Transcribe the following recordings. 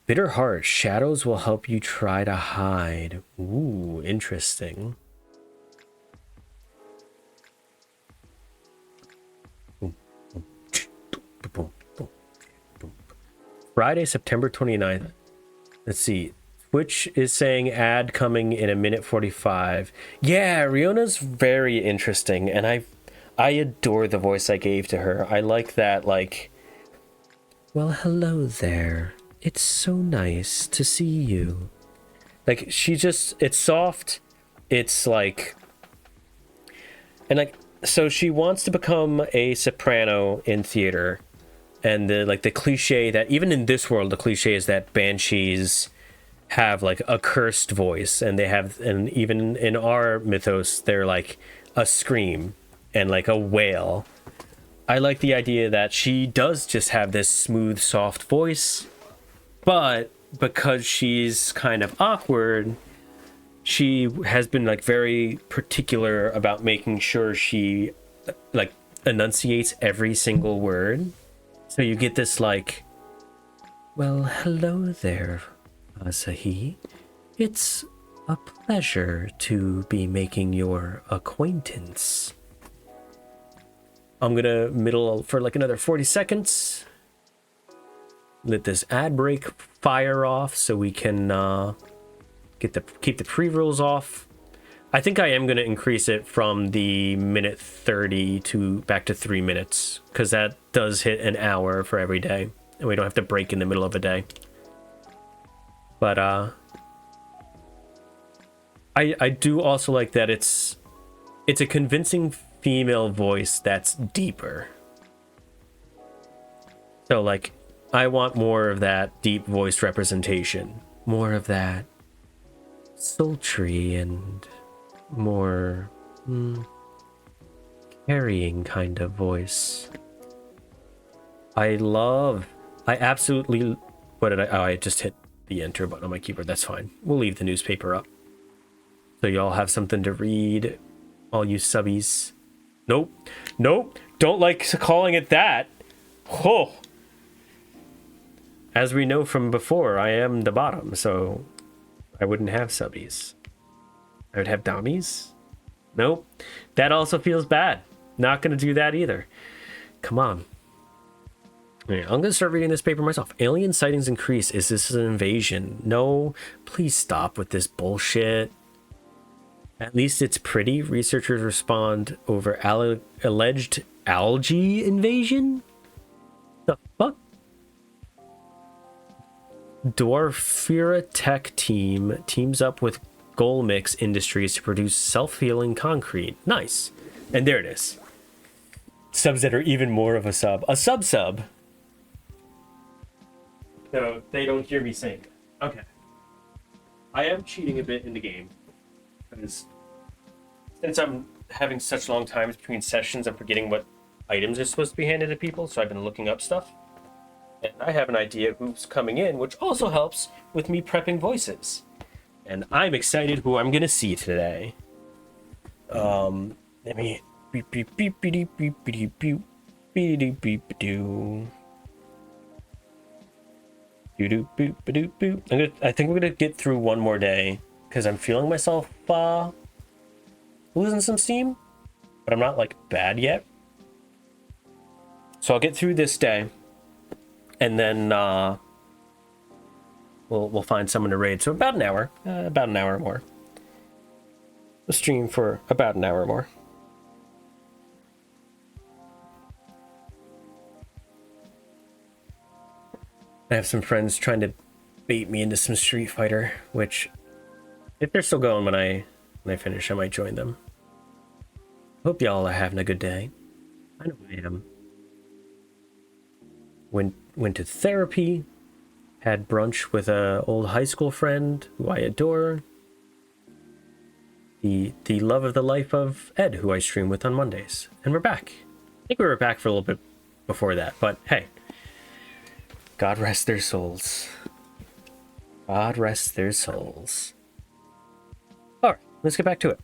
Bitter heart. Shadows will help you try to hide. Ooh, interesting. Friday, September 29th. Let's see. Twitch is saying ad coming in a minute 45. Yeah, Riona's very interesting, and I adore the voice I gave to her. I like that, like, well, hello there. It's so nice to see you. Like, it's soft. It's like, and like, so she wants to become a soprano in theater. And the cliche that even in this world, the cliche is that banshees have like a cursed voice, and even in our mythos, they're like a scream and like a wail. I like the idea that she does just have this smooth, soft voice, but because she's kind of awkward, she has been like very particular about making sure she like enunciates every single word. So you get this like, well, hello there, Asahi. It's a pleasure to be making your acquaintance. I'm gonna middle for like another 40 seconds. Let this ad break fire off so we can keep the pre-rolls off. I think I am gonna increase it from the minute 30 to back to 3 minutes, because that does hit an hour for every day, and we don't have to break in the middle of a day. But I do also like that it's a convincing female voice that's deeper. So like, I want more of that deep voice representation, more of that sultry and more carrying kind of voice. I absolutely, what did I just hit the enter button on my keyboard. That's fine. We'll leave the newspaper up so y'all have something to read, all you subbies. Nope, don't like calling it that. Oh, as we know from before, I am the bottom, so I wouldn't have subbies. I would have dummies. Nope, that also feels bad. Not gonna do that either. Come on. Yeah, I'm gonna start reading this paper myself. Alien sightings increase. Is this an invasion? No, please stop with this bullshit. At least it's pretty. Researchers respond over alleged algae invasion? The fuck? Dwarfira Tech team teams up with Golmix Industries to produce self-healing concrete. Nice. And there it is. Subs that are even more of a sub. A sub-sub. So they don't hear me saying that. Okay. I am cheating a bit in the game, because since I'm having such long times between sessions, I'm forgetting what items are supposed to be handed to people, so I've been looking up stuff. And I have an idea who's coming in, which also helps with me prepping voices. And I'm excited who I'm gonna see today. Let me beep beep beep beep beep beep beep beep beep doo. I think we're gonna get through one more day, because I'm feeling myself losing some steam, but I'm not like bad yet. So I'll get through this day, and then we'll find someone to raid. So about an hour more. We'll stream for about an hour more. I have some friends trying to bait me into some Street Fighter, which, if they're still going when I finish, I might join them. Hope y'all are having a good day. I know I am. Went to therapy, had brunch with a old high school friend who I adore. The love of the life of Ed, who I stream with on Mondays. And we're back. I think we were back for a little bit before that, but hey. God rest their souls. God rest their souls. Alright, let's get back to it.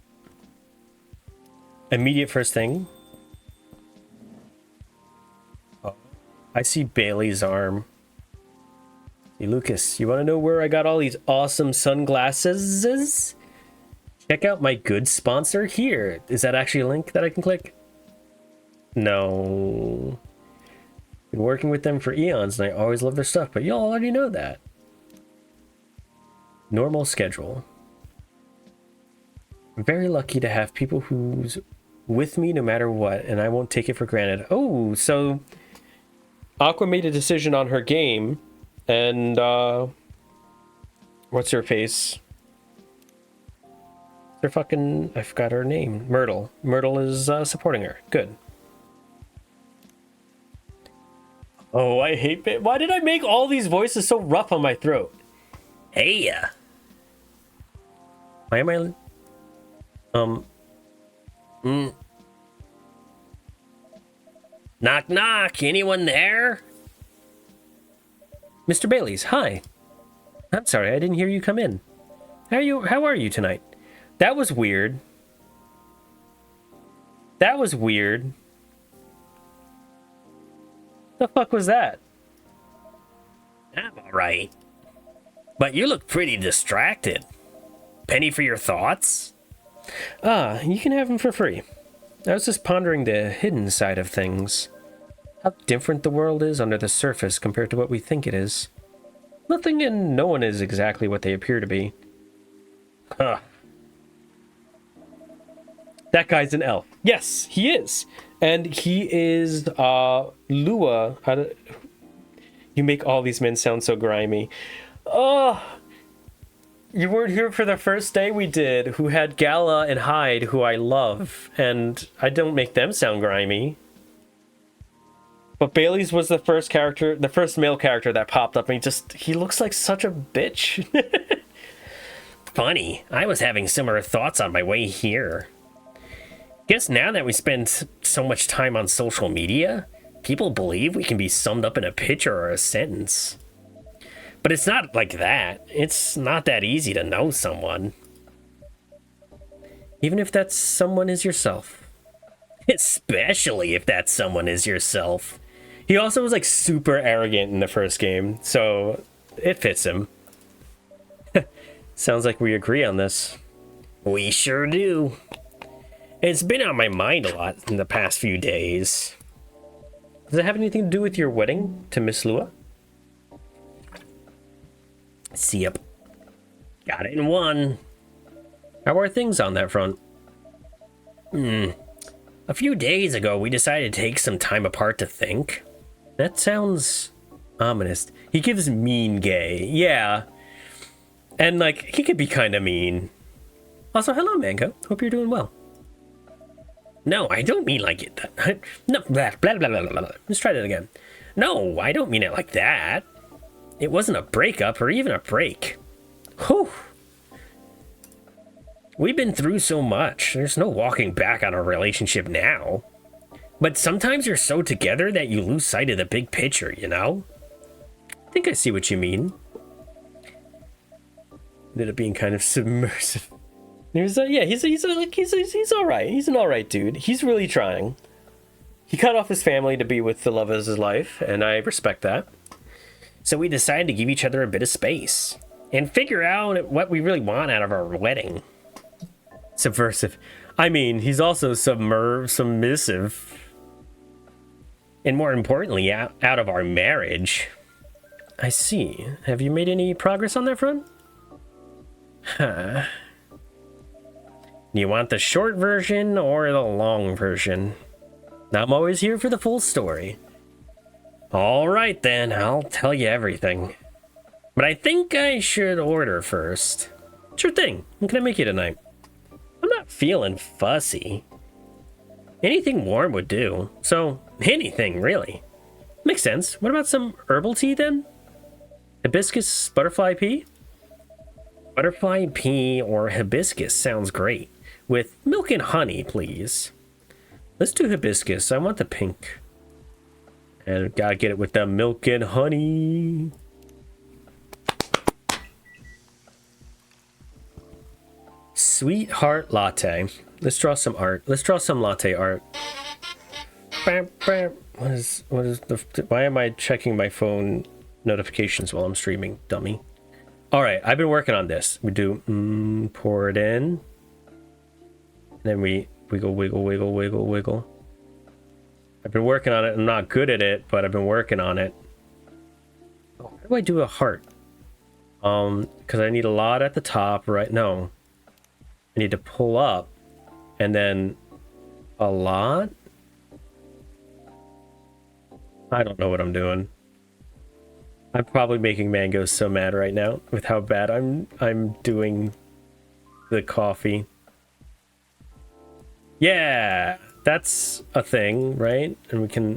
Immediate first thing. Oh, I see Bailey's arm. Hey, Lucas, you want to know where I got all these awesome sunglasses? Check out my good sponsor here. Is that actually a link that I can click? No. Been working with them for eons and I always love their stuff, but y'all already know that. Normal schedule. I'm very lucky to have people who's with me no matter what, and I won't take it for granted. Oh, so Aqua made a decision on her game, and what's her face? They're fucking, I forgot her name. Myrtle. Myrtle is supporting her. Good. Oh, I hate it. Why did I make all these voices so rough on my throat? Hey, why am I? Knock, knock. Anyone there? Mr. Bailey's. Hi. I'm sorry, I didn't hear you come in. How are you tonight? That was weird. That was weird. The fuck was that? I'm alright. But you look pretty distracted. Penny for your thoughts? Ah, you can have them for free. I was just pondering the hidden side of things. How different the world is under the surface compared to what we think it is. Nothing and no one is exactly what they appear to be. Huh. That guy's an elf. Yes, he is. And he is Lua. You make all these men sound so grimy. Oh, you weren't here for the first day we did, who had Gala and Hyde, who I love, and I don't make them sound grimy. But Bailey's was the first character, the first male character that popped up, and he looks like such a bitch. Funny, I was having similar thoughts on my way here. Guess now that we spend so much time on social media, people believe we can be summed up in a picture or a sentence. But it's not like that. It's not that easy to know someone. Even if that someone is yourself. Especially if that someone is yourself. He also was like super arrogant in the first game, so it fits him. Sounds like we agree on this. We sure do. It's been on my mind a lot in the past few days. Does it have anything to do with your wedding to Miss Lua? Yep. Got it in one. How are things on that front? A few days ago, we decided to take some time apart to think. That sounds ominous. He gives mean gay. Yeah. And, like, he could be kind of mean. Also, hello, Mango. Hope you're doing well. No, I don't mean like it. No, blah, blah, blah, blah, blah. Let's try that again. No, I don't mean it like that. It wasn't a breakup or even a break. Whew. We've been through so much. There's no walking back on our relationship now. But sometimes you're so together that you lose sight of the big picture, you know? I think I see what you mean. Ended up being kind of submersive. He's all right. He's an all right dude. He's really trying. He cut off his family to be with the love of his life, and I respect that. So we decided to give each other a bit of space and figure out what we really want out of our wedding. Subversive. I mean, he's also submissive. And more importantly, out of our marriage. I see. Have you made any progress on that front? Huh. You want the short version or the long version? I'm always here for the full story. All right then, I'll tell you everything. But I think I should order first. Sure thing. What can I make you tonight? I'm not feeling fussy. Anything warm would do. So, anything, really. Makes sense. What about some herbal tea then? Hibiscus butterfly pea? Butterfly pea or hibiscus sounds great. With milk and honey, please. Let's do hibiscus. I want the pink. And gotta get it with the milk and honey. Sweetheart latte. Let's draw some art. Let's draw some latte art. What is the... Why am I checking my phone notifications while I'm streaming, dummy. All right, I've been working on this. We do pour it in. Then we wiggle, wiggle, wiggle, wiggle, wiggle. I've been working on it. I'm not good at it, but I've been working on it. Oh, how do I do a heart? Because I need a lot at the top, right? No. I need to pull up and then a lot. I don't know what I'm doing. I'm probably making Mango so mad right now with how bad I'm doing the coffee. Yeah, that's a thing, right? And we can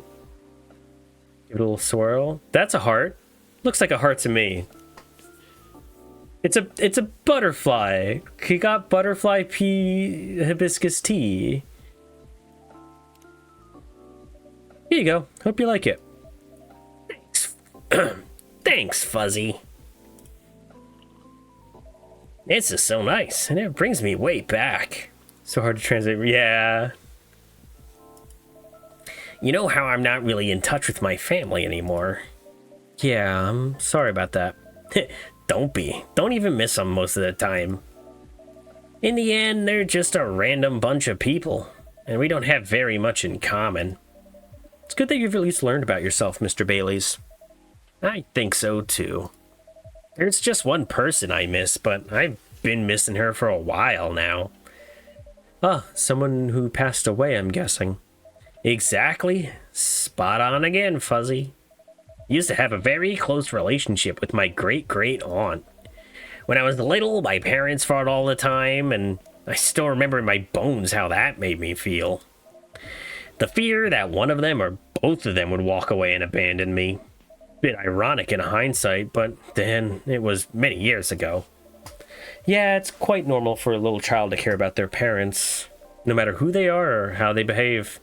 give it a little swirl. That's a heart. Looks like a heart to me. It's a butterfly. He got butterfly pea hibiscus tea. Here you go. Hope you like it. Thanks. Thanks, Fuzzy. This is so nice, and it brings me way back. So hard to translate. Yeah. You know how I'm not really in touch with my family anymore? Yeah, I'm sorry about that. Don't be. Don't even miss them most of the time. In the end, they're just a random bunch of people, and we don't have very much in common. It's good that you've at least learned about yourself, Mr. Bailey's. I think so, too. There's just one person I miss, but I've been missing her for a while now. Ah, someone who passed away, I'm guessing. Exactly. Spot on again, Fuzzy. Used to have a very close relationship with my great-great-aunt. When I was little, my parents fought all the time, and I still remember in my bones how that made me feel. The fear that one of them or both of them would walk away and abandon me. Bit ironic in hindsight, but then it was many years ago. Yeah, it's quite normal for a little child to care about their parents, no matter who they are or how they behave.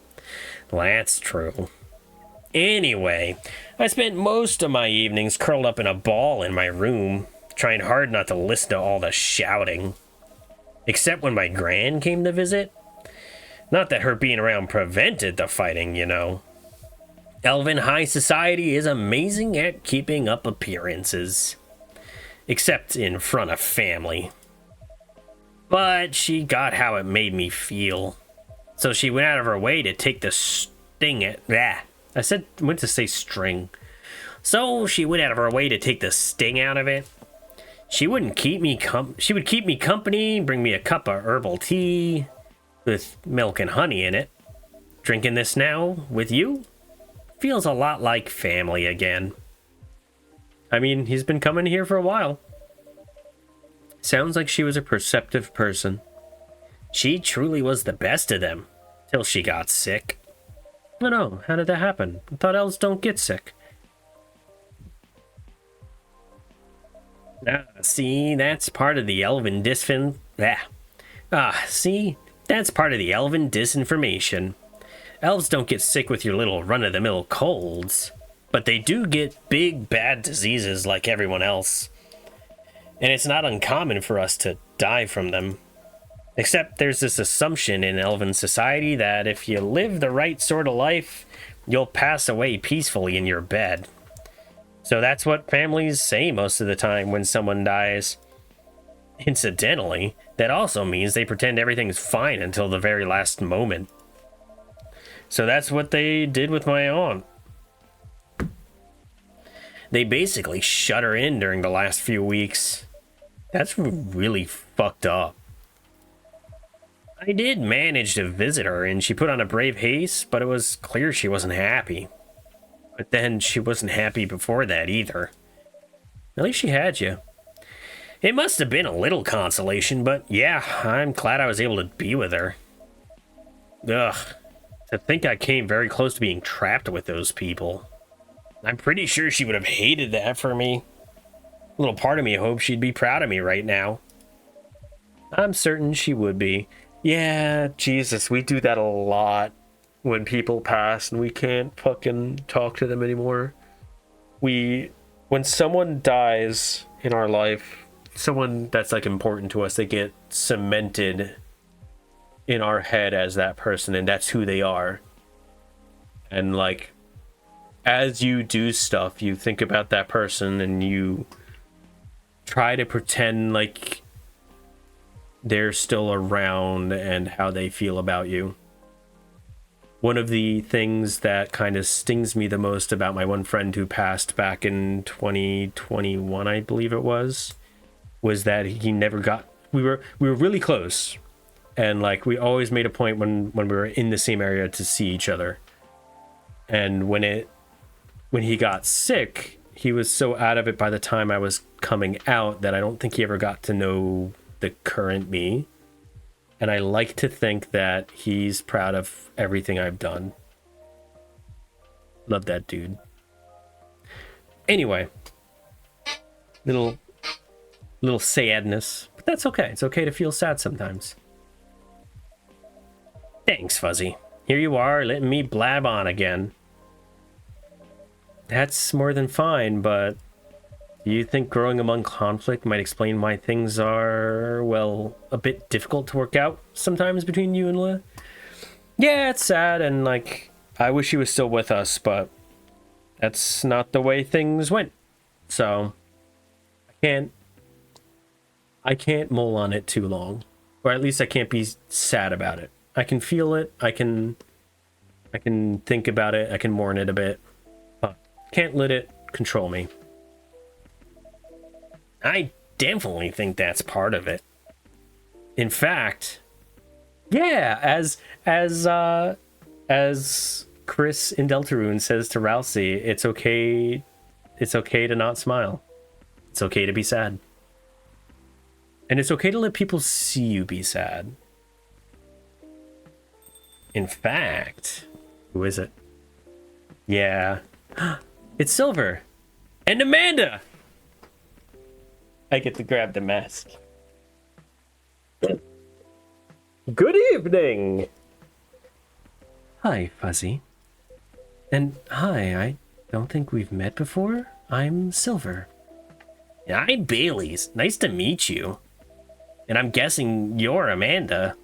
That's true. Anyway, I spent most of my evenings curled up in a ball in my room, trying hard not to listen to all the shouting. Except when my gran came to visit. Not that her being around prevented the fighting, you know. Elven high society is amazing at keeping up appearances. Except in front of family. But she got how it made me feel. So she went out of her way to take the sting at... went to say string. So she went out of her way to take the sting out of it. She would keep me company, bring me a cup of herbal tea with milk and honey in it. Drinking this now with you feels a lot like family again. I mean, he's been coming here for a while. Sounds like she was a perceptive person. She truly was the best of them, till she got sick. I don't know, how did that happen? I thought elves don't get sick. See, that's part of the elven that's part of the elven disinformation. Elves don't get sick with your little run-of-the-mill colds, but they do get big, bad diseases like everyone else. And it's not uncommon for us to die from them. Except there's this assumption in elven society that if you live the right sort of life, you'll pass away peacefully in your bed. So that's what families say most of the time when someone dies. Incidentally, that also means they pretend everything's fine until the very last moment. So that's what they did with my aunt. They basically shut her in during the last few weeks. That's really fucked up. I did manage to visit her, and she put on a brave face, but it was clear she wasn't happy. But then she wasn't happy before that either. At least she had you. It must have been a little consolation, but yeah, I'm glad I was able to be with her. Ugh, to think I came very close to being trapped with those people. I'm pretty sure she would have hated that for me. A little part of me hopes she'd be proud of me right now. I'm certain she would be. Yeah, Jesus, we do that a lot when people pass and we can't fucking talk to them anymore. When someone dies in our life, someone that's like important to us, they get cemented in our head as that person, and that's who they are. And like, as you do stuff, you think about that person and you try to pretend like they're still around and how they feel about you. One of the things that kind of stings me the most about my one friend who passed back in 2021, I believe it was that he never got, we were really close, and like we always made a point when we were in the same area to see each other. And when he got sick, he was so out of it by the time I was coming out that I don't think he ever got to know the current me. And I like to think that he's proud of everything I've done. Love that dude. Anyway, little sadness, but that's okay. It's okay to feel sad sometimes. Thanks, Fuzzy. Here you are, letting me blab on again. That's more than fine, but do you think growing among conflict might explain why things are, well, a bit difficult to work out sometimes between you and Leah? Yeah, it's sad, and like, I wish he was still with us, but that's not the way things went. So, I can't mull on it too long. Or at least I can't be sad about it. I can feel it, I can think about it, I can mourn it a bit, but can't let it control me. I definitely think that's part of it. In fact, yeah, as Chris in Deltarune says to Rousey, it's okay to not smile. It's okay to be sad. And it's okay to let people see you be sad. In fact, who is it? Yeah, it's Silver and Amanda. I get to grab the mask. Good evening. Hi, Fuzzy. And hi, I don't think we've met before. I'm Silver. I'm Bailey's. Nice to meet you. And I'm guessing you're Amanda.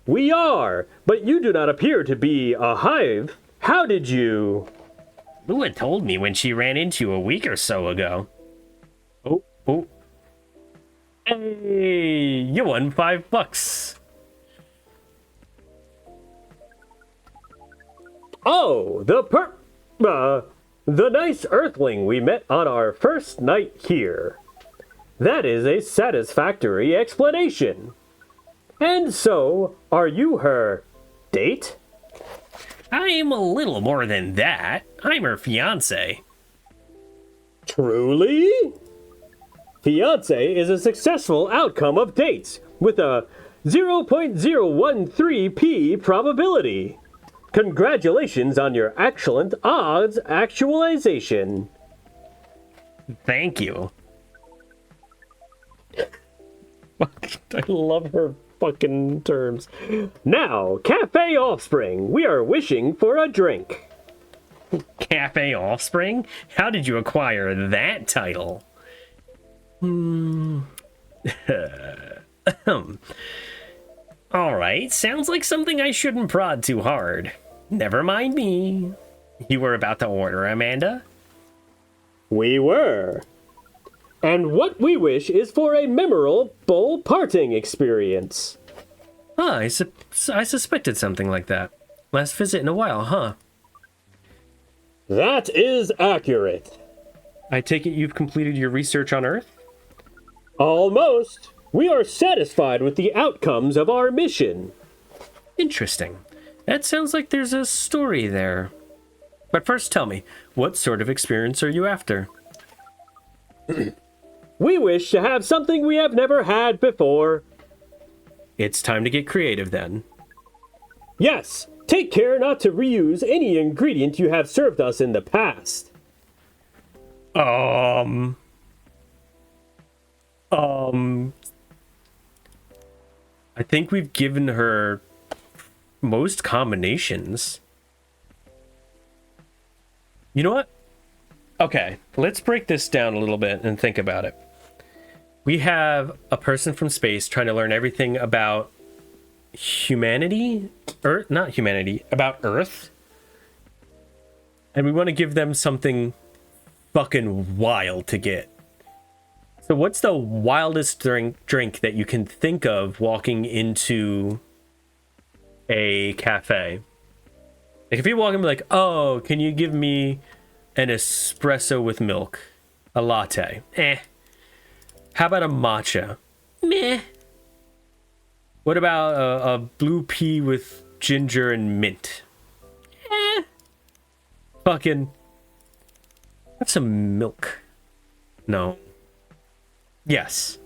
We are, but you do not appear to be a hive. How did you... Lua told me when she ran into you a week or so ago. Oh. Hey, you won $5. Oh, the nice earthling we met on our first night here. That is a satisfactory explanation. And so, are you her date? I'm a little more than that. I'm her fiancé. Truly? Fiancé is a successful outcome of dates with a 0.013p probability. Congratulations on your excellent odds actualization. Thank you. I love her fucking terms. Now, Cafe Offspring, we are wishing for a drink. Cafe Offspring? How did you acquire that title? Alright, sounds like something I shouldn't prod too hard. Never mind me. You were about to order, Amanda? We were. And what we wish is for a memorable parting experience. I suspected something like that. Last visit in a while, huh? That is accurate. I take it you've completed your research on Earth? Almost. We are satisfied with the outcomes of our mission. Interesting. That sounds like there's a story there. But first tell me, what sort of experience are you after? We wish to have something we have never had before. It's time to get creative then. Yes, take care not to reuse any ingredient you have served us in the past. I think we've given her most combinations. You know what? Okay, let's break this down a little bit and think about it. We have a person from space trying to learn everything about humanity, not humanity, about Earth. And we want to give them something fucking wild to get. So what's the wildest drink that you can think of walking into a cafe? Like if you walk in and be like, oh, can you give me an espresso with milk? A latte? How about a matcha? Meh. What about a blue pea with ginger and mint? Fucking have some milk. No. Yes.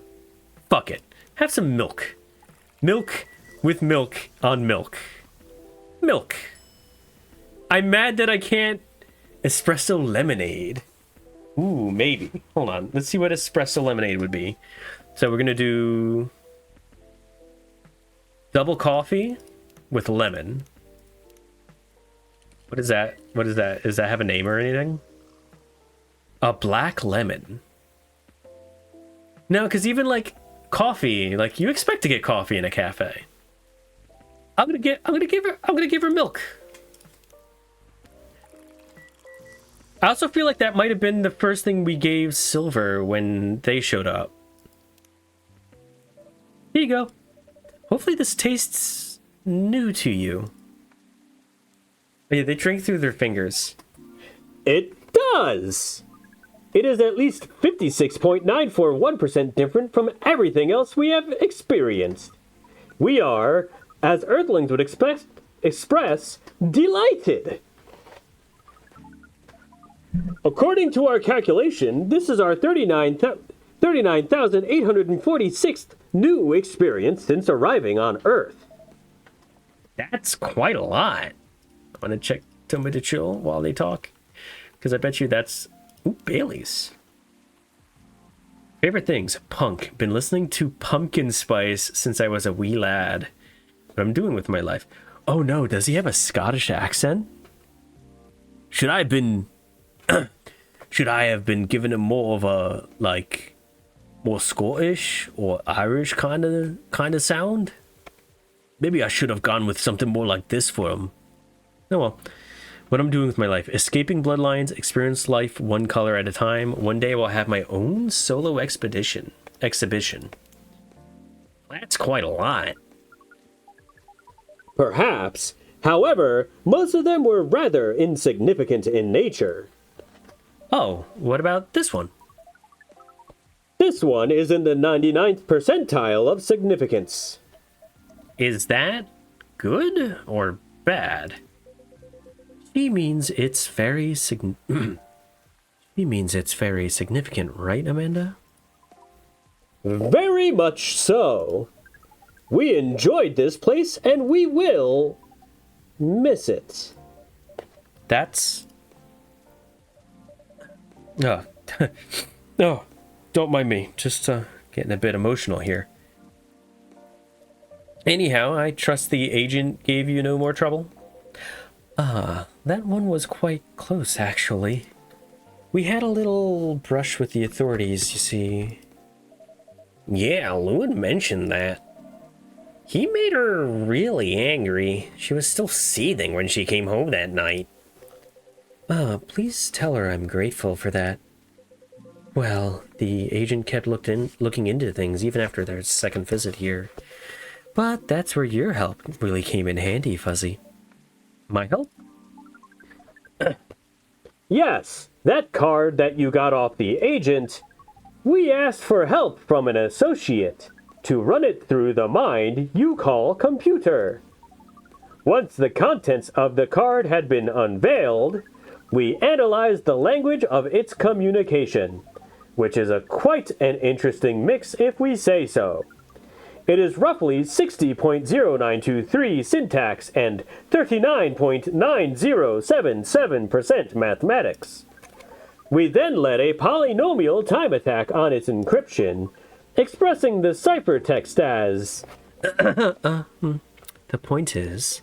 Fuck it. Have some milk. Milk with milk on milk. Milk. I'm mad that I can't espresso lemonade. Ooh, maybe. Hold on. Let's see what espresso lemonade would be. So we're gonna do double coffee with lemon. What is that? What is that? Does that have a name or anything? A black lemon. No, because even like coffee, like you expect to get coffee in a cafe. I'm gonna give her milk. I also feel like that might have been the first thing we gave Silver when they showed up. Here you go. Hopefully this tastes new to you. Oh, yeah, they drink through their fingers. It does! It is at least 56.941% different from everything else we have experienced. We are, as Earthlings would express, delighted. According to our calculation, this is our 39,846th new experience since arriving on Earth. That's quite a lot. I want to check somebody to chill while they talk. Because I bet you that's... Ooh, Bailey's. Favorite things. Punk. Been listening to Pumpkin Spice since I was a wee lad. What I'm doing with my life. Oh no, does he have a Scottish accent? Should I have been given him more of a, like, more Scottish or Irish kind of sound? Maybe I should have gone with something more like this for him. Oh well. What I'm doing with my life. Escaping bloodlines, experience life one color at a time. One day I will have my own solo exhibition. That's quite a lot. Perhaps. However, most of them were rather insignificant in nature. Oh, what about this one? This one is in the 99th percentile of significance. Is that good or bad? She means it's very significant, right, Amanda? Very much so. We enjoyed this place and we will miss it. That's... Oh, no, don't mind me. Just getting a bit emotional here. Anyhow, I trust the agent gave you no more trouble? That one was quite close, actually. We had a little brush with the authorities, you see. Yeah, Lewin mentioned that. He made her really angry. She was still seething when she came home that night. Please tell her I'm grateful for that. Well, the agent kept looking into things even after their second visit here. But that's where your help really came in handy, Fuzzy. My help? Yes, that card that you got off the agent, we asked for help from an associate to run it through the mind you call computer. Once the contents of the card had been unveiled, we analyzed the language of its communication, which is quite an interesting mix if we say so. It is roughly 60.0923 syntax and 39.9077% mathematics. We then led a polynomial time attack on its encryption, expressing the ciphertext as... The point is,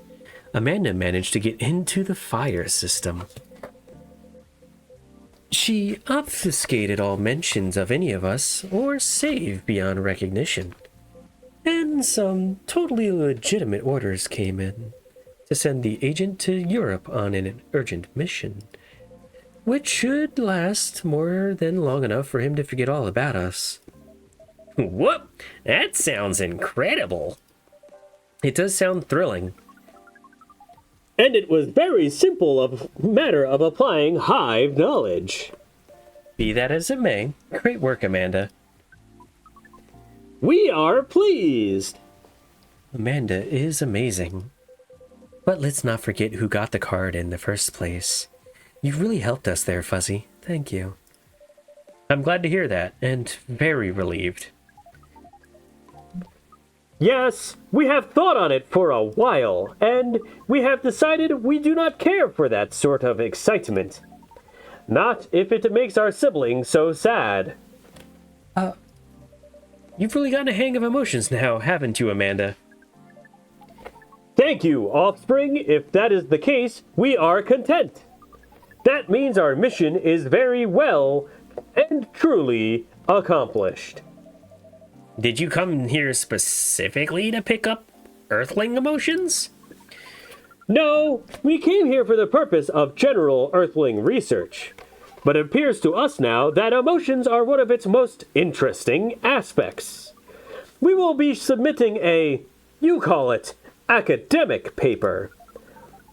Amanda managed to get into the fire system. She obfuscated all mentions of any of us or save beyond recognition. And some totally legitimate orders came in to send the agent to Europe on an urgent mission. which should last more than long enough for him to forget all about us. Whoop! That sounds incredible. It does sound thrilling. And it was very simple of matter of applying hive knowledge. Be that as it may, great work, Amanda. We are pleased. Amanda is amazing. But let's not forget who got the card in the first place. You really helped us there, Fuzzy. Thank you. I'm glad to hear that, and very relieved. Yes, we have thought on it for a while, and we have decided we do not care for that sort of excitement. Not if it makes our sibling so sad. You've really gotten a hang of emotions now, haven't you, Amanda? Thank you, Offspring. If that is the case, we are content. That means our mission is very well and truly accomplished. Did you come here specifically to pick up Earthling emotions? No, we came here for the purpose of general Earthling research. But it appears to us now that emotions are one of its most interesting aspects. We will be submitting a, you call it, academic paper.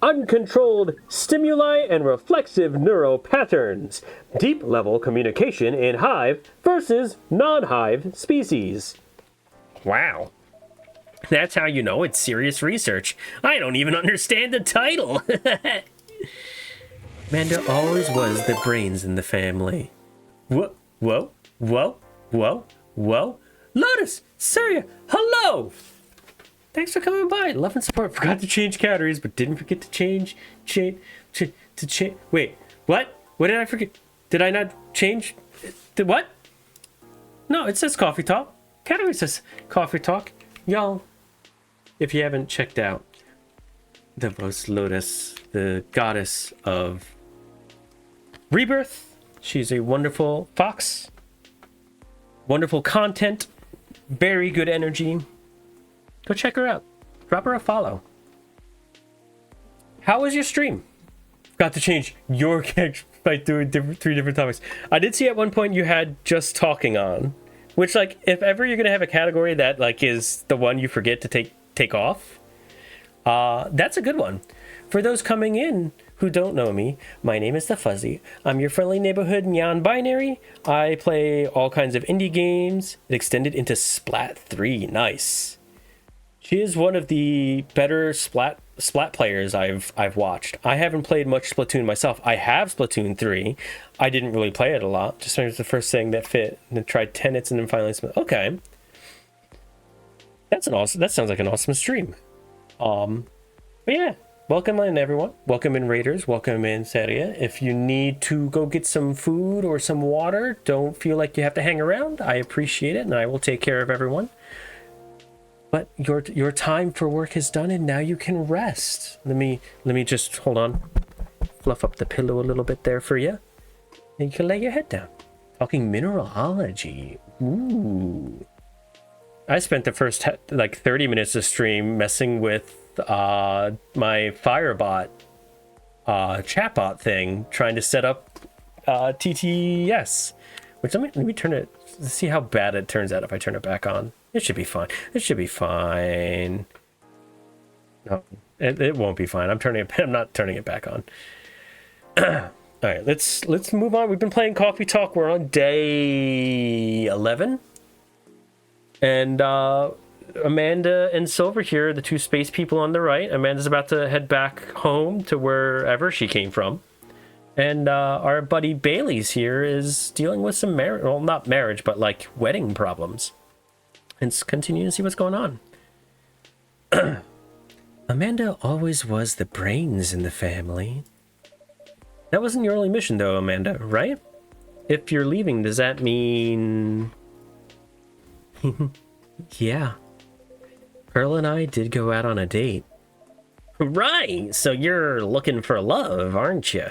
Uncontrolled stimuli and reflexive neural patterns. Deep-level communication in hive versus non-hive species. Wow. That's how you know it's serious research. I don't even understand the title. Amanda always was the brains in the family. Whoa, whoa, whoa, whoa, whoa. Lotus, Syria, hello! Thanks for coming by. Love and support. Forgot to change calories, but didn't forget to change. Wait, what? What did I forget? Did I not change? What? No, it says Coffee Talk. Category says Coffee Talk. Y'all, if you haven't checked out the Rose Lotus, the goddess of rebirth, she's a wonderful fox. Wonderful content. Very good energy. Go check her out. Drop her a follow. How was your stream? Forgot to change your character by doing three different topics. I did see at one point you had just talking on, which, like, if ever you're gonna have a category that like is the one you forget to take off, that's a good one. For those coming in who don't know me, my name is The Fuzzy. I'm your friendly neighborhood non-binary. I play all kinds of indie games. It extended into Splat 3. Nice. She is one of the better Splat players I've watched. I haven't played much Splatoon myself. I have Splatoon 3. I didn't really play it a lot. Just it was the first thing that fit. And then tried tenets and then finally okay. That sounds like an awesome stream. But yeah, welcome in everyone. Welcome in Raiders. Welcome in Seria. If you need to go get some food or some water, don't feel like you have to hang around. I appreciate it, and I will take care of everyone. But your time for work is done, and now you can rest. Let me just hold on, fluff up the pillow a little bit there for you, and you can lay your head down. Talking mineralogy. Ooh. I spent the first 30 minutes of stream messing with my Firebot chatbot thing, trying to set up TTS. Which let me turn it. Let's see how bad it turns out if I turn it back on. It should be fine. It should be fine. No, it won't be fine. I'm not turning it back on. All right, let's move on. We've been playing Coffee Talk. We're on day 11, and Amanda and Silver here, the two space people on the right. Amanda's about to head back home to wherever she came from. And our buddy Bailey's here is dealing with some not marriage, but like wedding problems. And continuing to see what's going on. Amanda always was the brains in the family. That wasn't your only mission though, Amanda, right? If you're leaving, does that mean... Yeah. Pearl and I did go out on a date. Right, so you're looking for love, aren't you?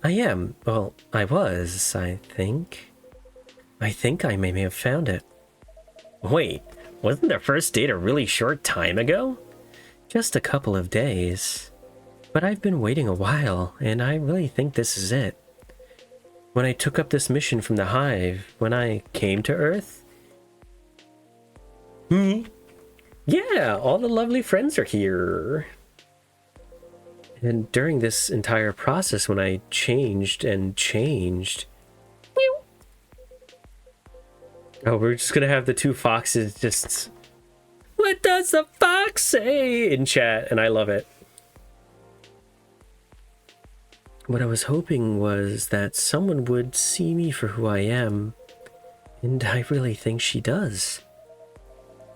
I am. Well, I was, I think. I think I may have found it. Wait, wasn't their first date a really short time ago? Just a couple of days. But I've been waiting a while, and I really think this is it. when I took up this mission from the Hive, when I came to Earth. Yeah, all the lovely friends are here. And during this entire process, when I changed and changed... Oh, we're just gonna have the two foxes just... What does the fox say? In chat, and I love it. What I was hoping was that someone would see me for who I am. And I really think she does.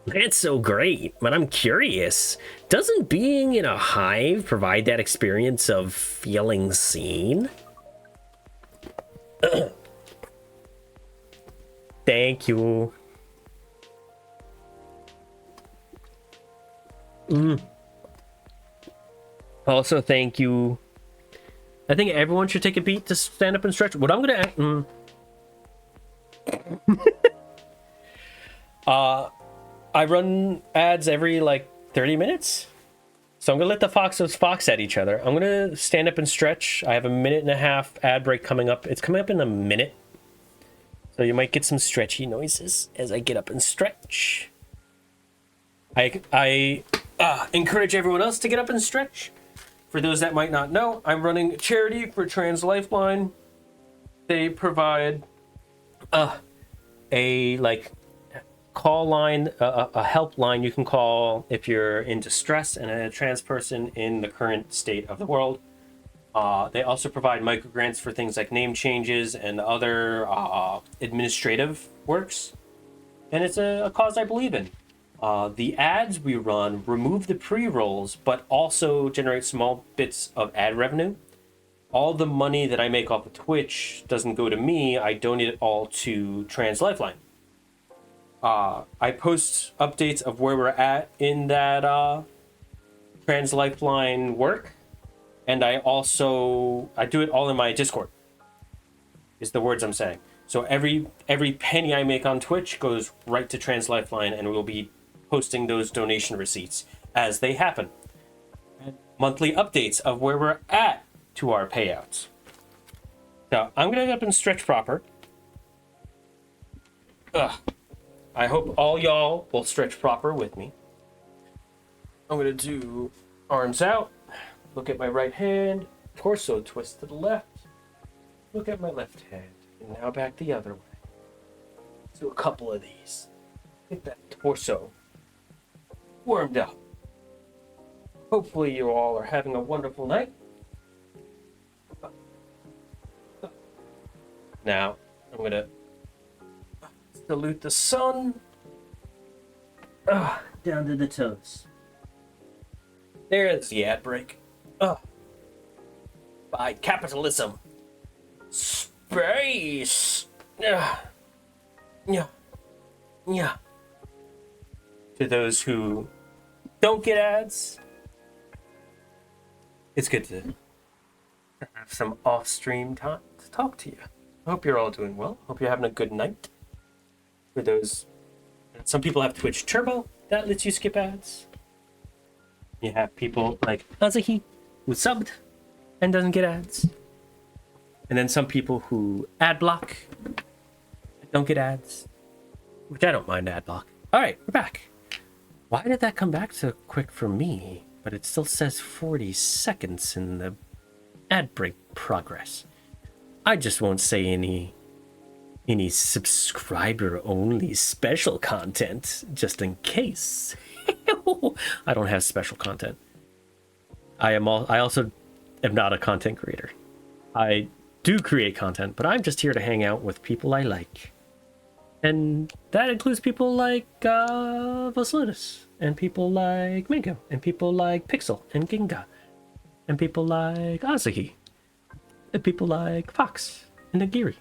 That's so great, but I'm curious. Doesn't being in a hive provide that experience of feeling seen? Thank you. Also, thank you. I think everyone should take a beat to stand up and stretch. What I'm gonna I run ads every like 30 minutes. So I'm gonna let the foxes fox at each other. I'm gonna stand up and stretch. I have a 1.5-minute ad break coming up. It's coming up in a minute. So you might get some stretchy noises as I get up and stretch. I encourage everyone else to get up and stretch. For those that might not know, I'm running a charity for Trans Lifeline. They provide a like call line, a helpline you can call if you're in distress and a trans person in the current state of the world. They also provide microgrants for things like name changes and other administrative works. And it's a cause I believe in. The ads we run remove the pre-rolls, but also generate small bits of ad revenue. All the money that I make off of Twitch doesn't go to me. I donate it all to Trans Lifeline. I post updates of where we're at in that Trans Lifeline work. And I do it all in my Discord, is the words I'm saying. So every penny I make on Twitch goes right to Trans Lifeline, and we'll be posting those donation receipts as they happen. And monthly updates of where we're at to our payouts. Now, I'm gonna get up and stretch proper. I hope all y'all will stretch proper with me. I'm gonna do arms out. Look at my right hand, torso twist to the left. Look at my left hand, and now back the other way. Do a couple of these. Get that torso warmed up. Hopefully you all are having a wonderful night. Now, I'm gonna salute the sun. Down to the toes. There's the ad break. By capitalism. Space. Yeah. To those who don't get ads, it's good to have some off-stream time to talk to you. I hope you're all doing well. Hope you're having a good night. For those, some people have Twitch Turbo that lets you skip ads. You have people like Azahi who subbed and doesn't get ads. And then some people who ad block don't get ads, which I don't mind ad block. All right, we're back. Why did that come back so quick for me? But it still says 40 seconds in the ad break progress. I just won't say any subscriber only special content just in case. I don't have special content. I also am not a content creator. I do create content, but I'm just here to hang out with people I like. And that includes people like Vasilidus, and people like Mingo, and people like Pixel and Ginga, and people like Asahi, and people like Fox and Nagiri,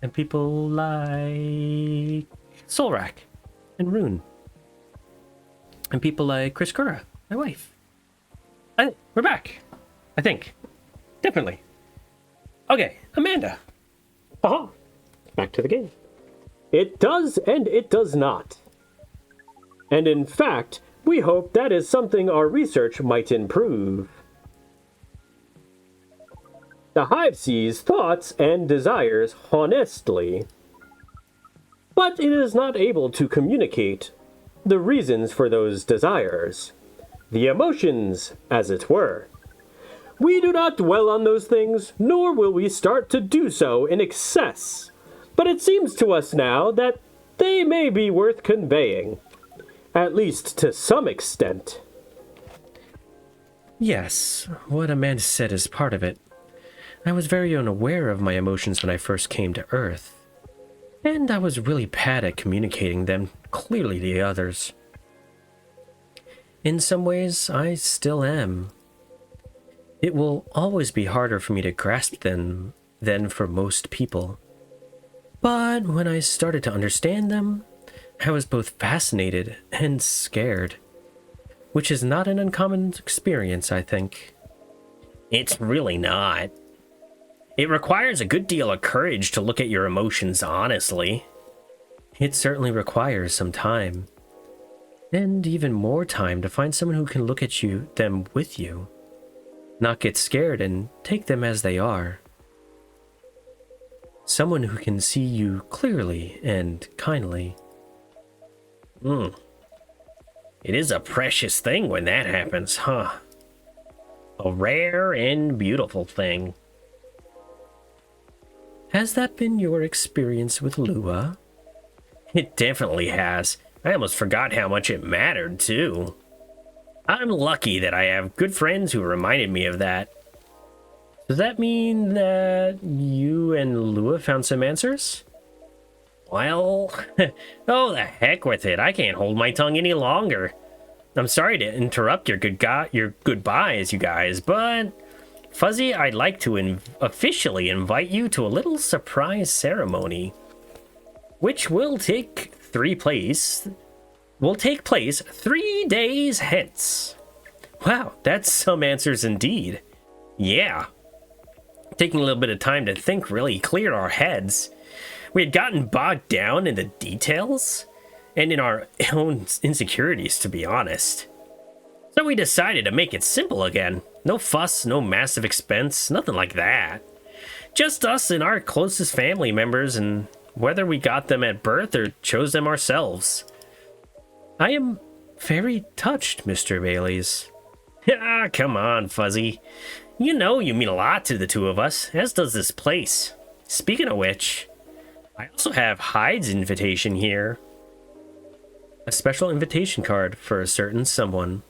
and people like Solrak and Rune, and people like Chris Kura, my wife. We're back, I think. Definitely. Okay, Amanda. Back to the game. It does and it does not. And in fact, we hope that is something our research might improve. The hive sees thoughts and desires honestly, but it is not able to communicate the reasons for those desires, the emotions, as it were. We do not dwell on those things, nor will we start to do so in excess, but it seems to us now that they may be worth conveying, at least to some extent. Yes, what Amanda said is part of it. I was very unaware of my emotions when I first came to Earth, and I was really bad at communicating them clearly to others. In some ways, I still am. It will always be harder for me to grasp them than for most people. But when I started to understand them, I was both fascinated and scared, which is not an uncommon experience, I think. It's really not. It requires a good deal of courage to look at your emotions honestly. It certainly requires some time, and even more time to find someone who can look at them with you, not get scared and take them as they are. Someone who can see you clearly and kindly. It is a precious thing when that happens, huh? A rare and beautiful thing. Has that been your experience with Lua? It definitely has. I almost forgot how much it mattered, too. I'm lucky that I have good friends who reminded me of that. Does that mean that you and Lua found some answers? Well, oh, the heck with it. I can't hold my tongue any longer. I'm sorry to interrupt your goodbyes, you guys, but Fuzzy, I'd like to officially invite you to a little surprise ceremony, which will take place 3 days hence. Wow, that's some answers indeed. Yeah. Taking a little bit of time to think really cleared our heads. We had gotten bogged down in the details and in our own insecurities, to be honest. So we decided to make it simple again. No fuss, no massive expense, nothing like that. Just us and our closest family members, and whether we got them at birth or chose them ourselves. I am very touched, Mr. Baileys. Ah, come on, Fuzzy. You know you mean a lot to the two of us, as does this place. Speaking of which, I also have Hyde's invitation here. A special invitation card for a certain someone.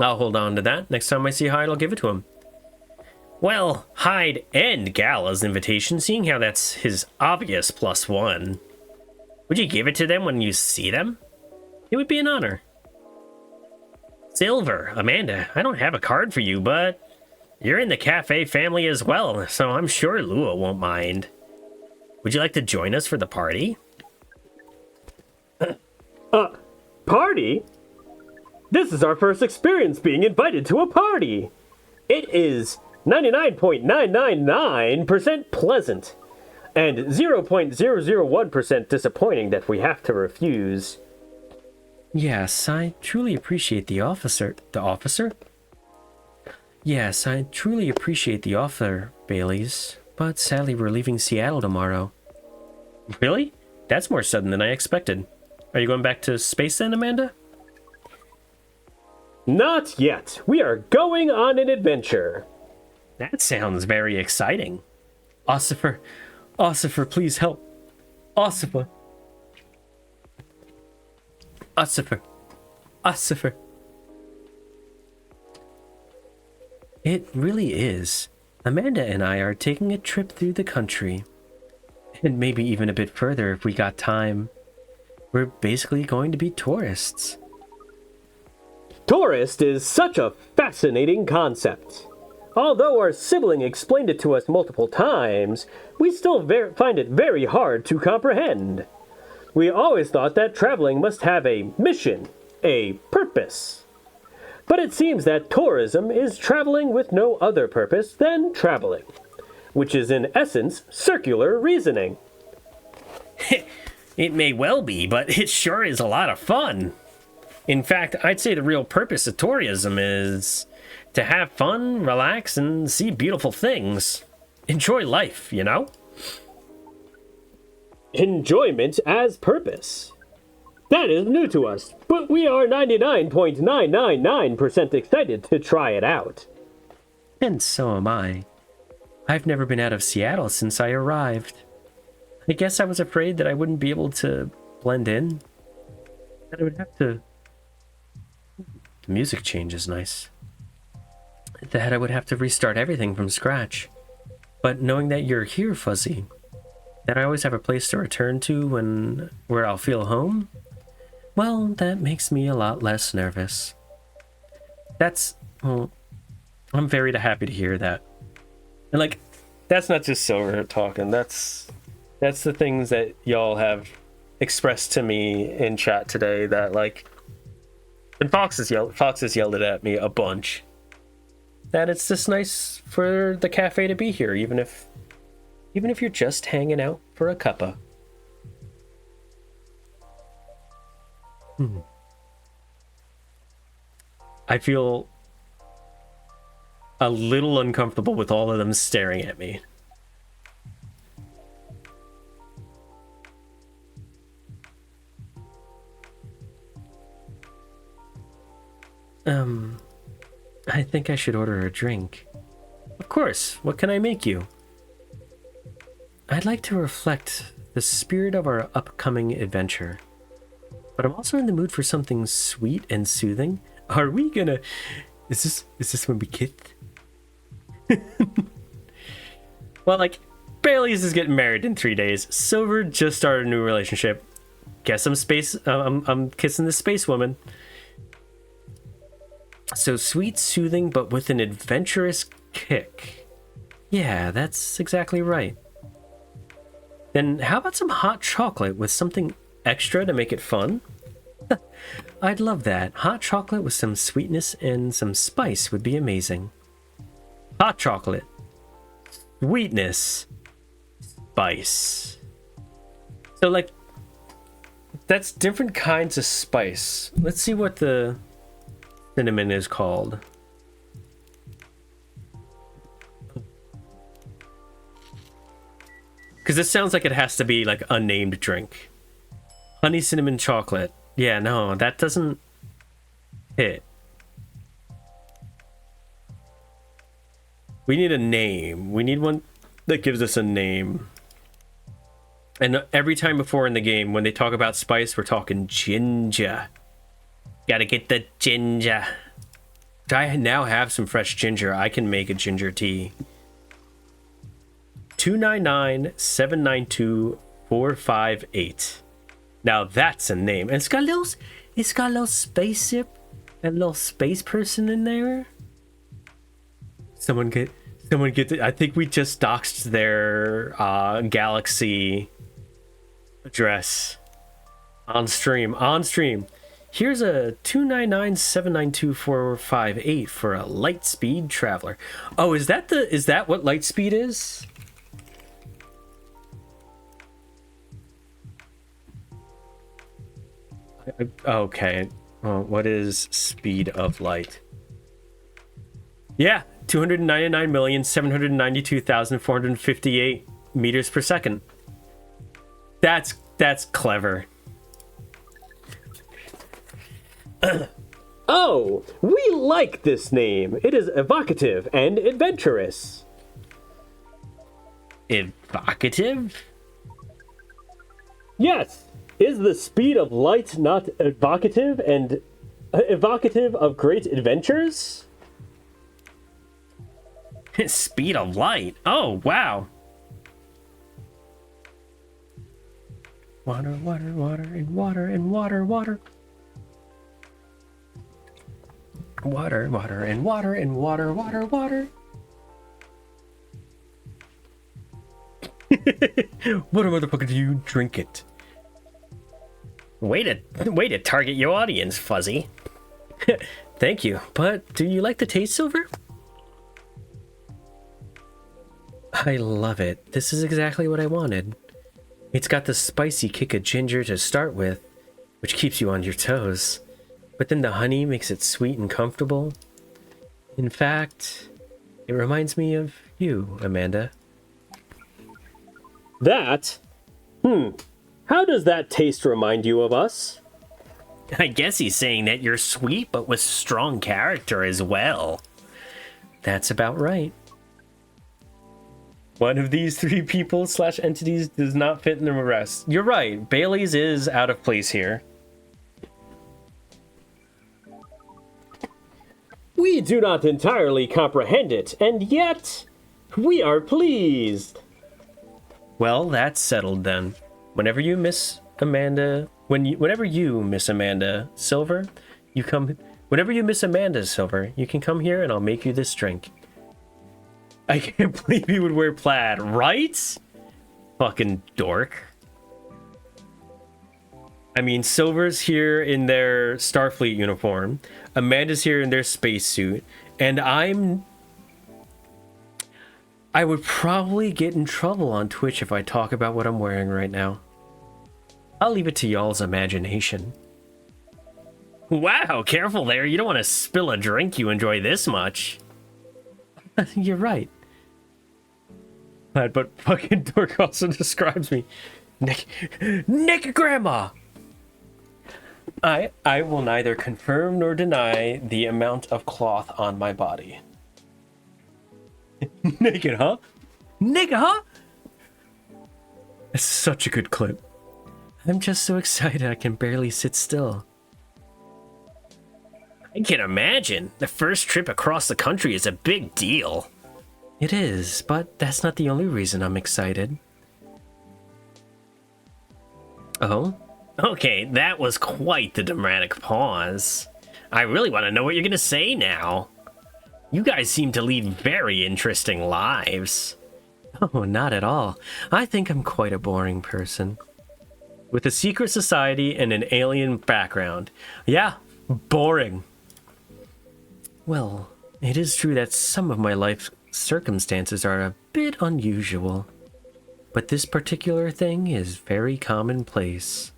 I'll hold on to that. Next time I see Hyde, I'll give it to him. Well, Hyde and Gala's invitation, seeing how that's his obvious +1. Would you give it to them when you see them? It would be an honor. Silver, Amanda, I don't have a card for you, but you're in the cafe family as well, so I'm sure Lua won't mind. Would you like to join us for the party? Party? This is our first experience being invited to a party. It is 99.999% pleasant and 0.001% disappointing that we have to refuse. Yes, I truly appreciate the officer. The officer? Yes, I truly appreciate the offer, Baileys, but sadly we're leaving Seattle tomorrow. Really? That's more sudden than I expected. Are you going back to space then, Amanda? Not yet. We are going on an adventure. That sounds very exciting. Ossifer, please help. Ossifer. It really is. Amanda and I are taking a trip through the country. And maybe even a bit further if we got time. We're basically going to be tourists. Tourist is such a fascinating concept. Although our sibling explained it to us multiple times, we still find it very hard to comprehend. We always thought that traveling must have a mission, a purpose. But it seems that tourism is traveling with no other purpose than traveling, which is in essence circular reasoning. It may well be, but it sure is a lot of fun. In fact, I'd say the real purpose of tourism is to have fun, relax, and see beautiful things. Enjoy life, you know? Enjoyment as purpose. That is new to us, but we are 99.999% excited to try it out. And so am I. I've never been out of Seattle since I arrived. I guess I was afraid that I wouldn't be able to blend in. That I would have to... The music change is nice. That I would have to restart everything from scratch. But knowing that you're here, Fuzzy, that I always have a place to return to where I'll feel home, well, that makes me a lot less nervous. Well, I'm very happy to hear that. And like, that's not just Silver talking. That's the things that y'all have expressed to me in chat today. That like, and Fox has yelled it at me a bunch. That it's just nice for the cafe to be here, even if you're just hanging out for a cuppa. I feel a little uncomfortable with all of them staring at me. I think I should order a drink. Of course, what can I make you? I'd like to reflect the spirit of our upcoming adventure, but I'm also in the mood for something sweet and soothing. Are we gonna... Is this when we kiss? Well, like, Bailey's is getting married in 3 days. Silver just started a new relationship. Guess I'm kissing the space woman. So sweet, soothing, but with an adventurous kick. Yeah, that's exactly right. Then how about some hot chocolate with something extra to make it fun? I'd love that. Hot chocolate with some sweetness and some spice would be amazing. Hot chocolate, sweetness, spice. So like, that's different kinds of spice. Let's see what the cinnamon is called. Because it sounds like it has to be like a named drink. Honey cinnamon chocolate. Yeah, no, that doesn't hit. We need a name. We need one that gives us a name. And every time before in the game, when they talk about spice, we're talking ginger. Gotta get the ginger. I now have some fresh ginger. I can make a ginger tea. 299-792-458. Now that's a name. And it's got a little spaceship, a little space person in there. Someone get I think we just doxed their galaxy address on stream. Here's a 299-792-458 for a Lightspeed traveler. Oh, is that what Lightspeed is? Okay. What is speed of light? Yeah, 299,792,458 meters per second. That's clever. Oh, we like this name. It is evocative and adventurous. Evocative? Yes. Is the speed of light not evocative and evocative of great adventures? Speed of light. Oh, wow. Water, water, water, and water, and water, water. Water, water, and water, and water, water, water. What a motherfucker do you drink it? Way to target your audience, Fuzzy. Thank you, but do you like the taste, Silver? I love it. This is exactly what I wanted. It's got the spicy kick of ginger to start with, which keeps you on your toes. But then the honey makes it sweet and comfortable. In fact, it reminds me of you, Amanda. That? How does that taste remind you of us? I guess he's saying that you're sweet, but with strong character as well. That's about right. One of these three people / entities does not fit in the rest. You're right. Bailey's is out of place here. We do not entirely comprehend it, and yet we are pleased. Well, that's settled then. Whenever you miss Amanda Silver, you come. Whenever you miss Amanda Silver, you can come here and I'll make you this drink. I can't believe he would wear plaid, right? Fucking dork. I mean, Silver's here in their Starfleet uniform, Amanda's here in their spacesuit, and I would probably get in trouble on Twitch if I talk about what I'm wearing right now. I'll leave it to y'all's imagination. Wow, careful there. You don't want to spill a drink you enjoy this much. You're right. But fucking dork also describes me. Nick Grandma! I will neither confirm nor deny the amount of cloth on my body. Naked, huh? Naked, huh? It's such a good clip. I'm just so excited I can barely sit still. I can imagine. The first trip across the country is a big deal. It is, but that's not the only reason I'm excited. Oh? Okay, that was quite the dramatic pause. I really want to know what you're going to say now. You guys seem to lead very interesting lives. Oh, not at all. I think I'm quite a boring person. With a secret society and an alien background. Yeah, boring. Well, it is true that some of my life circumstances are a bit unusual. But this particular thing is very commonplace.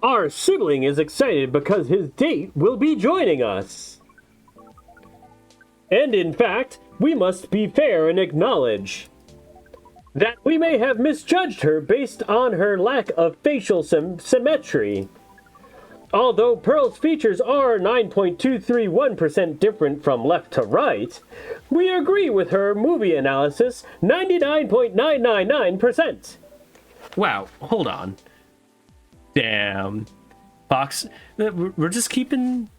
Our sibling is excited because his date will be joining us. And in fact, we must be fair and acknowledge that we may have misjudged her based on her lack of facial symmetry. Although Pearl's features are 9.231% different from left to right, we agree with her movie analysis 99.999%. Wow, hold on. Damn. Fox, we're just keeping...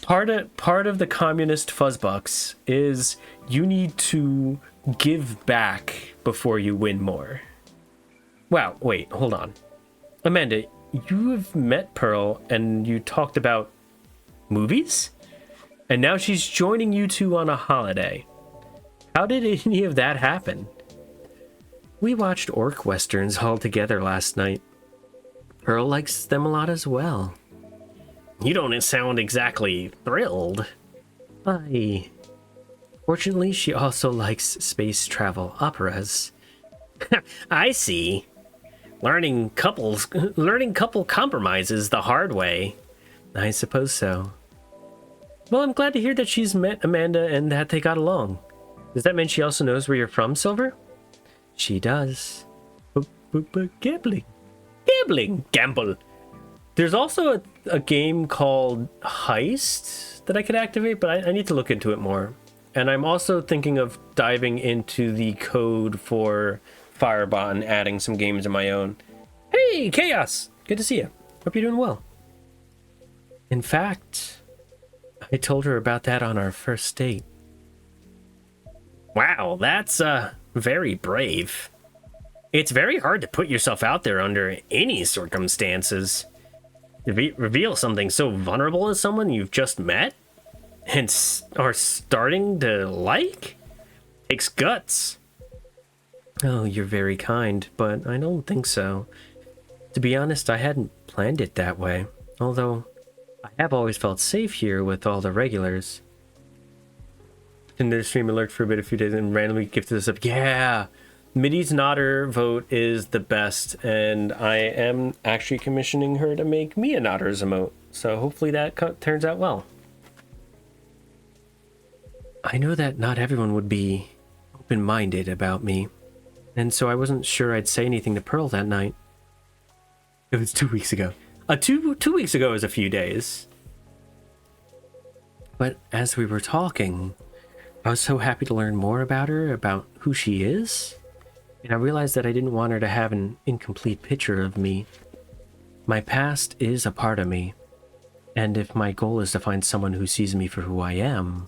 Part of the communist fuzzbucks is you need to give back before you win more. Wow, wait, hold on. Amanda, you have met Pearl and you talked about movies? And now she's joining you two on a holiday. How did any of that happen? We watched orc westerns all together last night. Pearl likes them a lot as well. You don't sound exactly thrilled. Fortunately, she also likes space travel operas. I see. Learning couple compromises the hard way. I suppose so. Well, I'm glad to hear that she's met Amanda and that they got along. Does that mean she also knows where you're from, Silver? She does. Gambling. Gamble. There's also a game called Heist that I could activate, but I need to look into it more. And I'm also thinking of diving into the code for Firebot and adding some games of my own. Hey, Chaos! Good to see you. Hope you're doing well. In fact, I told her about that on our first date. Wow, that's very brave. It's very hard to put yourself out there under any circumstances. Reveal something so vulnerable as someone you've just met and are starting to like? Takes guts. Oh, you're very kind, but I don't think so. To be honest, I hadn't planned it that way. Although, I have always felt safe here with all the regulars. And their stream alert for a bit if you didn't randomly gifted us up. Yeah! Middy's Nodder vote is the best, and I am actually commissioning her to make me a Nodder's emote. So hopefully that turns out well. I know that not everyone would be open-minded about me, and so I wasn't sure I'd say anything to Pearl that night. It was 2 weeks ago. Two weeks ago is a few days. But as we were talking, I was so happy to learn more about her, about who she is, and I realized that I didn't want her to have an incomplete picture of me. My past is a part of me, and if my goal is to find someone who sees me for who I am,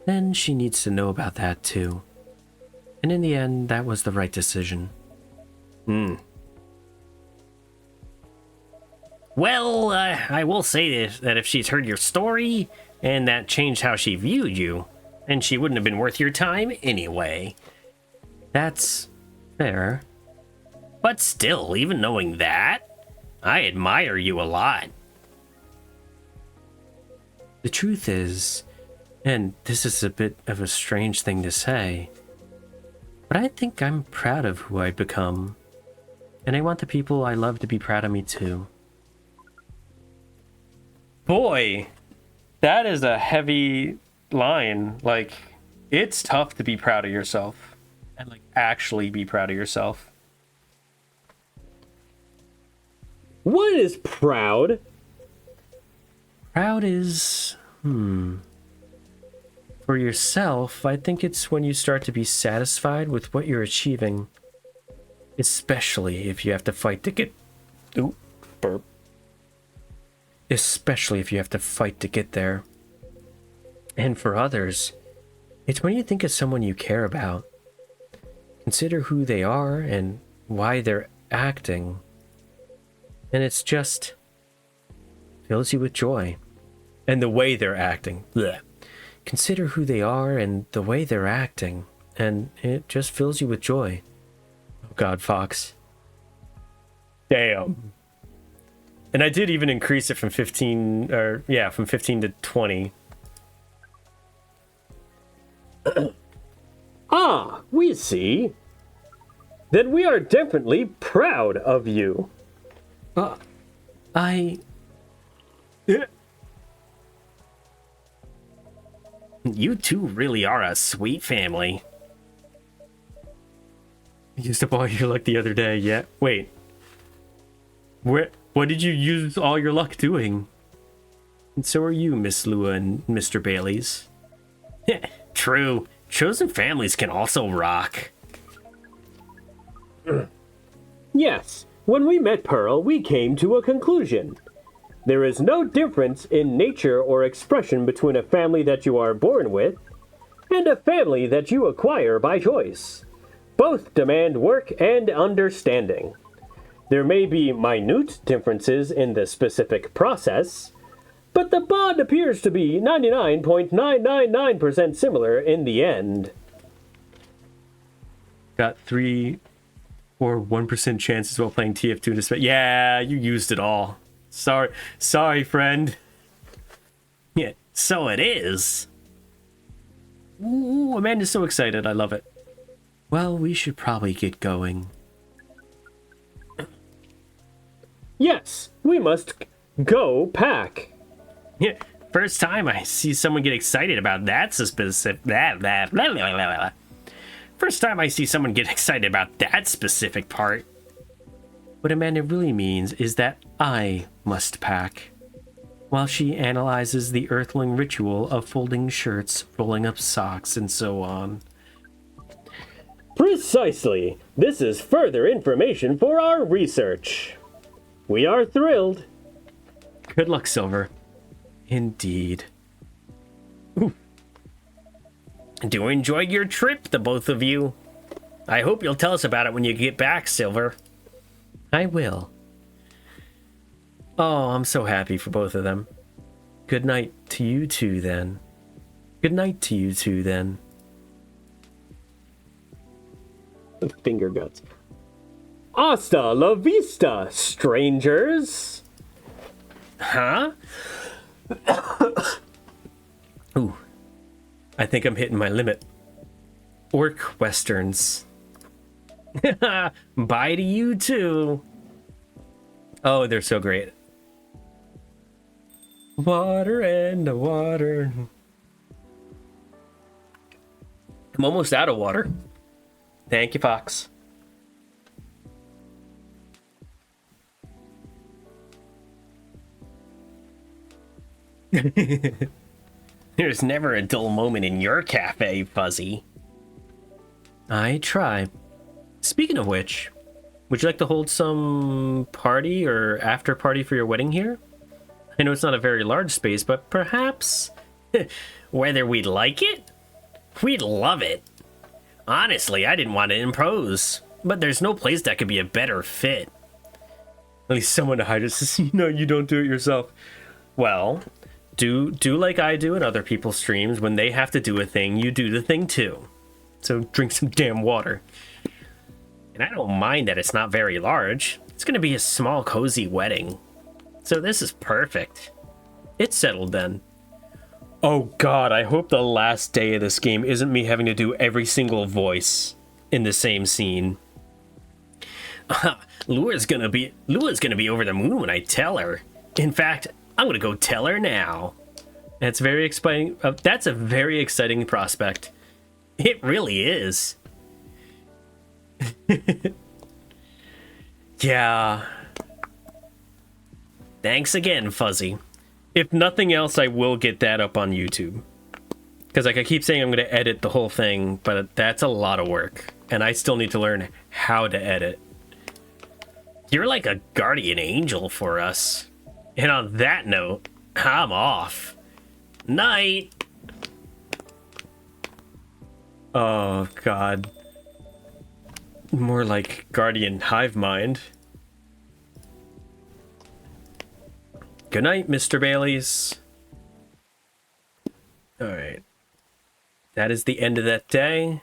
then she needs to know about that too. And in the end, that was the right decision. Well, I will say that if she's heard your story, and that changed how she viewed you, then she wouldn't have been worth your time anyway. That's fair. But still, even knowing that, I admire you a lot. The truth is, and this is a bit of a strange thing to say, but I think I'm proud of who I've become. And I want the people I love to be proud of me too. Boy, that is a heavy line. Like, it's tough to be proud of yourself. And, like, actually be proud of yourself. What is proud? Proud is... For yourself, I think it's when you start to be satisfied with what you're achieving. Especially if you have to fight to get... Ooh, burp. Especially if you have to fight to get there. And for others, it's when you think of someone you care about. Consider who they are and why they're acting. And it's just... fills you with joy. And the way they're acting. Blech. Consider who they are and the way they're acting, and it just fills you with joy. Oh God, Fox. Damn. And I did even increase it from 15, from 15 to 20. Ah, we see. Then we are definitely proud of you. You two really are a sweet family. I used up all your luck the other day, yeah. Wait. What did you use all your luck doing? And so are you, Miss Lua and Mr. Bailey's. True. Chosen families can also rock. Yes, when we met Pearl, we came to a conclusion. There is no difference in nature or expression between a family that you are born with and a family that you acquire by choice. Both demand work and understanding. There may be minute differences in the specific process, but the bond appears to be 99.999% similar in the end. Got 3 or 1% chances while playing TF2 to spend. Yeah, you used it all. Sorry, friend. Yeah, so it is. Ooh, Amanda's so excited. I love it. Well, we should probably get going. Yes, we must go pack. Yeah, first time I see someone get excited about that specific... First time I see someone get excited about that specific part. What Amanda really means is that I must pack. While she analyzes the Earthling ritual of folding shirts, rolling up socks, and so on. Precisely. This is further information for our research. We are thrilled. Good luck, Silver. Indeed. Ooh. Do enjoy your trip, the both of you. I hope you'll tell us about it when you get back, Silver. I will. Oh, I'm so happy for both of them. Good night to you two, then. Good night to you two, then. Finger guts. Hasta la vista, strangers! Huh? Ooh. I think I'm hitting my limit. Orc Westerns. Bye to you too. Oh, they're so great. Water and the water. I'm almost out of water. Thank you, Fox. There's never a dull moment in your cafe, Fuzzy. I try. Speaking of which, would you like to hold some party or after party for your wedding here? I know it's not a very large space, but perhaps... Whether we'd like it? We'd love it. Honestly, I didn't want to impose, but there's no place that could be a better fit. At least someone to hide us. No, you don't do it yourself. Well, do like I do in other people's streams. When they have to do a thing, you do the thing too. So drink some damn water. And I don't mind that it's not very large. It's gonna be a small, cozy wedding. So this is perfect. It's settled then. Oh god, I hope the last day of this game isn't me having to do every single voice in the same scene. Lua's gonna be over the moon when I tell her. In fact, I'm gonna go tell her now. That's very exciting. That's a very exciting prospect. It really is. Yeah. Thanks again, Fuzzy. If nothing else, I will get that up on YouTube. Because like I keep saying I'm going to edit the whole thing, but that's a lot of work. And I still need to learn how to edit. You're like a guardian angel for us. And on that note, I'm off. Night. Oh, God. More like guardian hive mind. Good night, Mr. Baileys. All right. That is the end of that day.